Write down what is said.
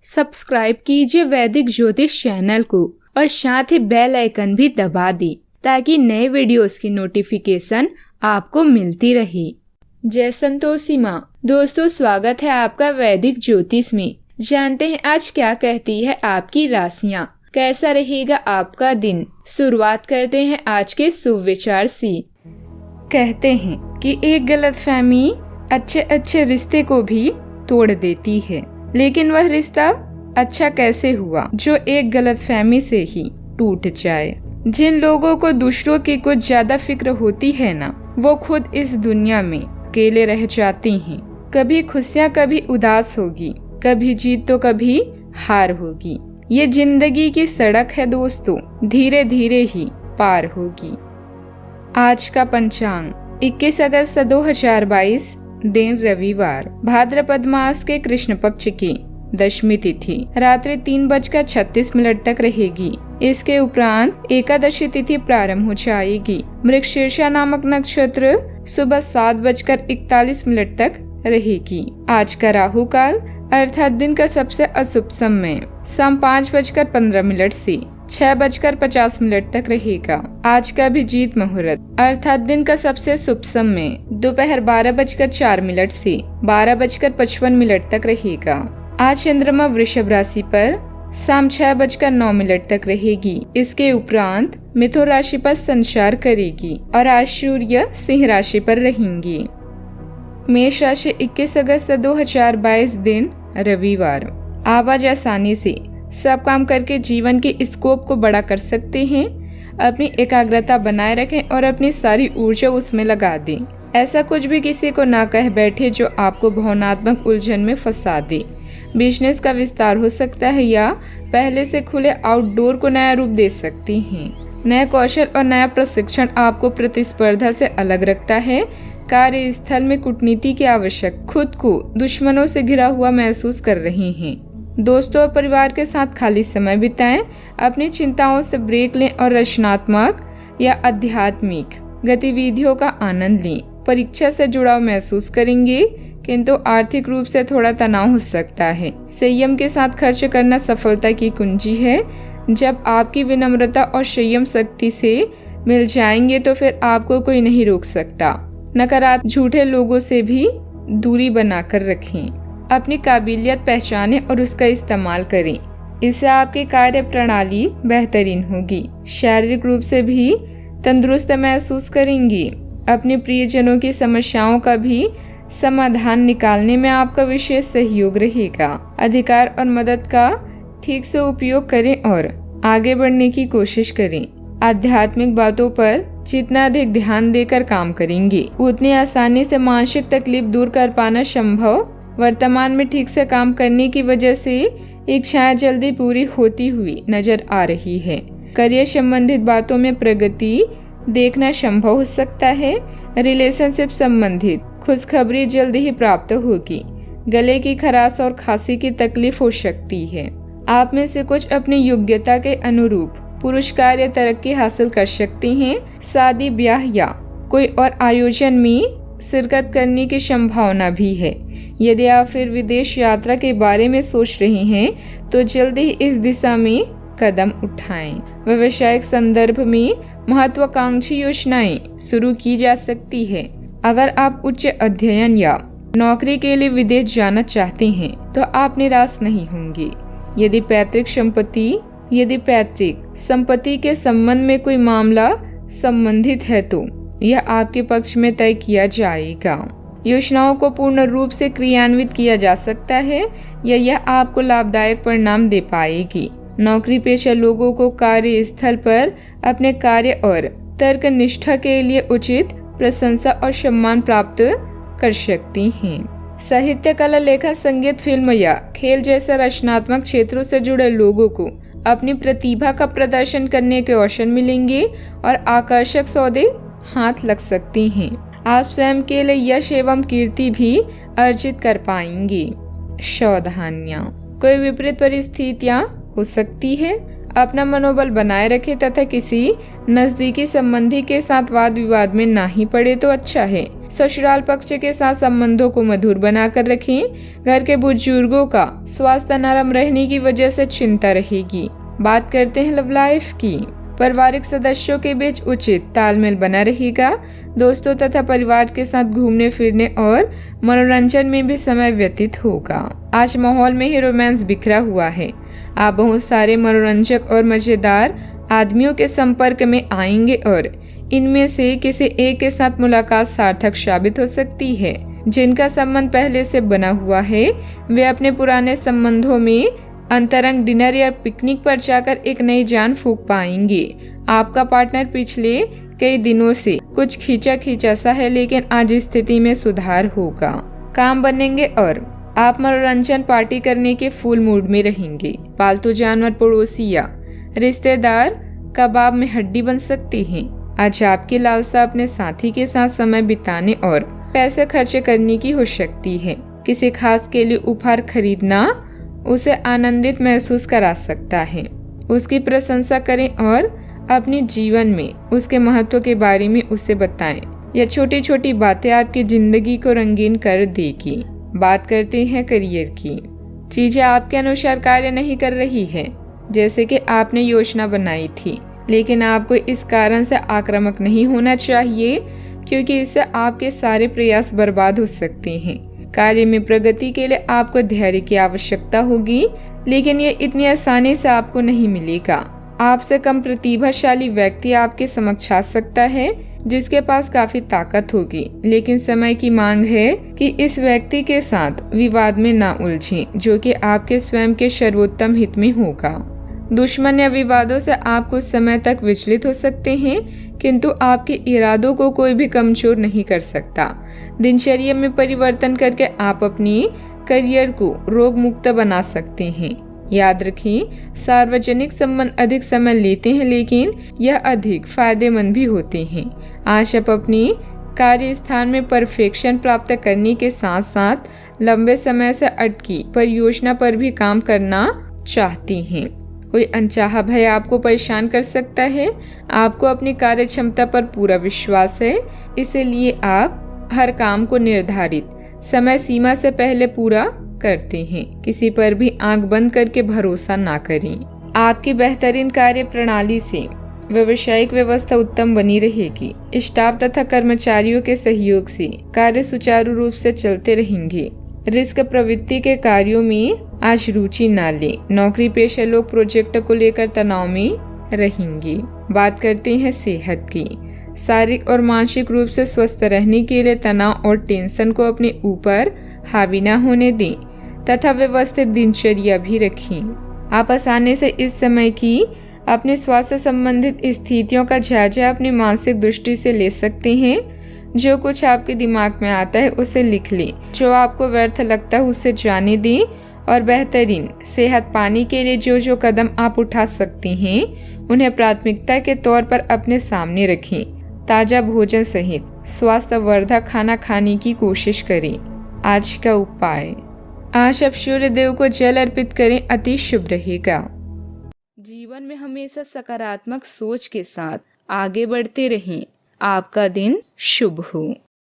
Subscribe कीजिए वैदिक ज्योतिष चैनल को और साथ ही बेल आइकन भी दबा दी ताकि नए वीडियोस की नोटिफिकेशन आपको मिलती रहे। जय संतोषी माँ। दोस्तों, स्वागत है आपका वैदिक ज्योतिष में। जानते हैं आज क्या कहती है आपकी राशियाँ, कैसा रहेगा आपका दिन। शुरुआत करते हैं आज के शुभ विचार से। कहते हैं कि एक गलतफहमी अच्छे अच्छे रिश्ते को भी तोड़ देती है, लेकिन वह रिश्ता अच्छा कैसे हुआ जो एक गलतफहमी से ही टूट जाए। जिन लोगों को दूसरों की कुछ ज्यादा फिक्र होती है ना, वो खुद इस दुनिया में अकेले रह जाते हैं। कभी खुशियाँ कभी उदास होगी, कभी जीत तो कभी हार होगी। ये जिंदगी की सड़क है दोस्तों, धीरे धीरे ही पार होगी। आज का पंचांग 21 अगस्त 2022, दिन रविवार, भाद्रपद मास के कृष्ण पक्ष की दशमी तिथि रात्रि 3:36 तक रहेगी। इसके उपरांत एकादशी तिथि प्रारंभ हो जाएगी। मृगशीर्षा नामक नक्षत्र सुबह 7:41 तक रहेगी। आज का राहु काल अर्थात दिन का सबसे अशुभ समय शाम 5:15 से 6:50 तक रहेगा। आज का अभिजीत मुहूर्त अर्थात दिन का सबसे शुभ समय दोपहर 12:04 से 12:55 तक रहेगा। आज चंद्रमा वृषभ राशि पर शाम 6:09 तक रहेगी। इसके उपरांत मिथुन राशि पर संचार करेगी और आज सूर्य सिंह राशि पर रहेंगी। मेष राशि 21 अगस्त 2022, दिन रविवार। आप आज आसानी से सब काम करके जीवन के स्कोप को बड़ा कर सकते हैं। अपनी एकाग्रता बनाए रखें और अपनी सारी ऊर्जा उसमें लगा दें। ऐसा कुछ भी किसी को ना कह बैठे जो आपको भावनात्मक उलझन में फंसा दे। बिजनेस का विस्तार हो सकता है या पहले से खुले आउटडोर को नया रूप दे सकती हैं। नया कौशल और नया प्रशिक्षण आपको प्रतिस्पर्धा से अलग रखता है। कार्यस्थल में कूटनीति की आवश्यक, खुद को दुश्मनों से घिरा हुआ महसूस कर रहे हैं। दोस्तों और परिवार के साथ खाली समय बिताएं। अपनी चिंताओं से ब्रेक लें और रचनात्मक या आध्यात्मिक गतिविधियों का आनंद लें। परीक्षा से जुड़ाव महसूस करेंगे, किंतु आर्थिक रूप से थोड़ा तनाव हो सकता है। संयम के साथ खर्च करना सफलता की कुंजी है। जब आपकी विनम्रता और संयम शक्ति से मिल जाएंगे तो फिर आपको कोई नहीं रोक सकता। नकारात्मक झूठे लोगों से भी दूरी बनाकर रखें। अपनी काबिलियत पहचानें और उसका इस्तेमाल करें। इससे आपकी कार्य प्रणाली बेहतरीन होगी। शारीरिक रूप से भी तंदुरुस्त महसूस करेंगी। अपने प्रियजनों की समस्याओं का भी समाधान निकालने में आपका विशेष सहयोग रहेगा। अधिकार और मदद का ठीक से उपयोग करें और आगे बढ़ने की कोशिश करें। आध्यात्मिक बातों पर जितना अधिक ध्यान देकर काम करेंगे, उतनी आसानी से मानसिक तकलीफ दूर कर पाना संभव। वर्तमान में ठीक से काम करने की वजह से इच्छाएं जल्दी पूरी होती हुई नजर आ रही है। करियर संबंधित बातों में प्रगति देखना संभव हो सकता है। रिलेशनशिप संबंधित खुशखबरी जल्द ही प्राप्त होगी। गले की खराश और खांसी की तकलीफ हो सकती है। आप में से कुछ अपनी योग्यता के अनुरूप पुरस्कार या तरक्की हासिल कर सकते हैं। शादी, ब्याह या कोई और आयोजन में शिरकत करने की संभावना भी है। यदि आप फिर विदेश यात्रा के बारे में सोच रहे हैं तो जल्दी ही इस दिशा में कदम उठाएं। व्यावसायिक संदर्भ में महत्वाकांक्षी योजनाएं शुरू की जा सकती है। अगर आप उच्च अध्ययन या नौकरी के लिए विदेश जाना चाहते हैं तो आप निराश नहीं होंगे। यदि पैतृक संपत्ति के संबंध में कोई मामला संबंधित है तो यह आपके पक्ष में तय किया जाएगा। योजनाओं को पूर्ण रूप से क्रियान्वित किया जा सकता है या यह आपको लाभदायक परिणाम दे पाएगी। नौकरी पेशा लोगों को कार्यस्थल पर अपने कार्य और तर्क निष्ठा के लिए उचित प्रशंसा और सम्मान प्राप्त कर सकती हैं। साहित्य, कला, लेखन, संगीत, फिल्म या खेल जैसे रचनात्मक क्षेत्रों से जुड़े लोगों को अपनी प्रतिभा का प्रदर्शन करने के अवसर मिलेंगे और आकर्षक सौदे हाथ लग सकती हैं। आप स्वयं के लिए यश एवं कीर्ति भी अर्जित कर पाएंगे। सावधानियां, कोई विपरीत परिस्थितियां हो सकती है। अपना मनोबल बनाए रखें तथा किसी नजदीकी संबंधी के साथ वाद विवाद में ना ही पड़े तो अच्छा है। ससुराल पक्ष के साथ संबंधों को मधुर बनाकर रखें। घर के बुजुर्गों का स्वास्थ्य नरम रहने की वजह से चिंता रहेगी। बात करते हैं लव लाइफ की। पारिवारिक सदस्यों के बीच उचित तालमेल बना रहेगा। दोस्तों तथा परिवार के साथ घूमने फिरने और मनोरंजन में भी समय व्यतीत होगा। आज माहौल में ही रोमांस बिखरा हुआ है। आप बहुत सारे मनोरंजक और मजेदार आदमियों के संपर्क में आएंगे और इनमें से किसी एक के साथ मुलाकात सार्थक साबित हो सकती है। जिनका संबंध पहले से बना हुआ है वे अपने पुराने संबंधों में अंतरंग डिनर या पिकनिक पर जाकर एक नई जान फूंक पाएंगे। आपका पार्टनर पिछले कई दिनों से कुछ खींचा सा है, लेकिन आज स्थिति में सुधार होगा। काम बनेंगे और आप मनोरंजन पार्टी करने के फुल मूड में रहेंगे। पालतू जानवर, पड़ोसी या रिश्तेदार कबाब में हड्डी बन सकती हैं। आज आपकी लालसा अपने साथी के साथ समय बिताने और पैसे खर्च करने की हो सकती है। किसी खास के लिए उपहार खरीदना उसे आनंदित महसूस करा सकता है। उसकी प्रशंसा करें और अपने जीवन में उसके महत्व के बारे में उसे बताएं। यह छोटी छोटी बातें आपकी जिंदगी को रंगीन कर देगी। बात करते हैं करियर की। चीजें आपके अनुसार कार्य नहीं कर रही है जैसे कि आपने योजना बनाई थी, लेकिन आपको इस कारण से आक्रामक नहीं होना चाहिए क्योंकि इससे आपके सारे प्रयास बर्बाद हो सकते हैं। कार्य में प्रगति के लिए आपको धैर्य की आवश्यकता होगी, लेकिन ये इतनी आसानी से आपको नहीं मिलेगा। आपसे कम प्रतिभाशाली व्यक्ति आपके समक्ष आ सकता है जिसके पास काफी ताकत होगी, लेकिन समय की मांग है कि इस व्यक्ति के साथ विवाद में ना उलझें, जो कि आपके स्वयं के सर्वोत्तम हित में होगा। दुश्मन या विवादों से आप कुछ समय तक विचलित हो सकते हैं, किंतु आपके इरादों को कोई भी कमजोर नहीं कर सकता। दिनचर्या में परिवर्तन करके आप अपनी करियर को रोग मुक्त बना सकते हैं। याद रखें, सार्वजनिक संबंध अधिक समय लेते हैं, लेकिन यह अधिक फायदेमंद भी होते हैं। आज आप अपनी कार्य स्थान में परफेक्शन प्राप्त करने के साथ साथ लंबे समय से अटकी परियोजना पर भी काम करना चाहती हैं। कोई अनचाहा भय आपको परेशान कर सकता है। आपको अपनी कार्य क्षमता पर पूरा विश्वास है, इसलिए आप हर काम को निर्धारित समय सीमा से पहले पूरा करते हैं। किसी पर भी आंख बंद करके भरोसा ना करें। आपकी बेहतरीन कार्य प्रणाली से व्यावसायिक व्यवस्था उत्तम बनी रहेगी। स्टाफ तथा कर्मचारियों के सहयोग से कार्य सुचारू रूप से चलते रहेंगे। रिस्क प्रवृत्ति के कार्यों में आज रुचि न लें। नौकरी पेशा लोग प्रोजेक्ट को लेकर तनाव में रहेंगे। बात करते हैं सेहत की। शारीरिक और मानसिक रूप से स्वस्थ रहने के लिए तनाव और टेंशन को अपने ऊपर हावी न होने दें तथा व्यवस्थित दिनचर्या भी रखें। आप आसानी से इस समय की अपने स्वास्थ्य संबंधित स्थितियों का जायजा अपनी मानसिक दृष्टि से ले सकते हैं। जो कुछ आपके दिमाग में आता है उसे लिख लें। जो आपको व्यर्थ लगता है उसे जाने दें और बेहतरीन सेहत पाने के लिए जो जो कदम आप उठा सकते हैं उन्हें प्राथमिकता के तौर पर अपने सामने रखें। ताज़ा भोजन सहित स्वास्थ्यवर्धक खाना खाने की कोशिश करें। आज का उपाय, आज आप सूर्य देव को जल अर्पित करें, अति शुभ रहेगा। जीवन में हमेशा सकारात्मक सोच के साथ आगे बढ़ते रहें। आपका दिन शुभ हो।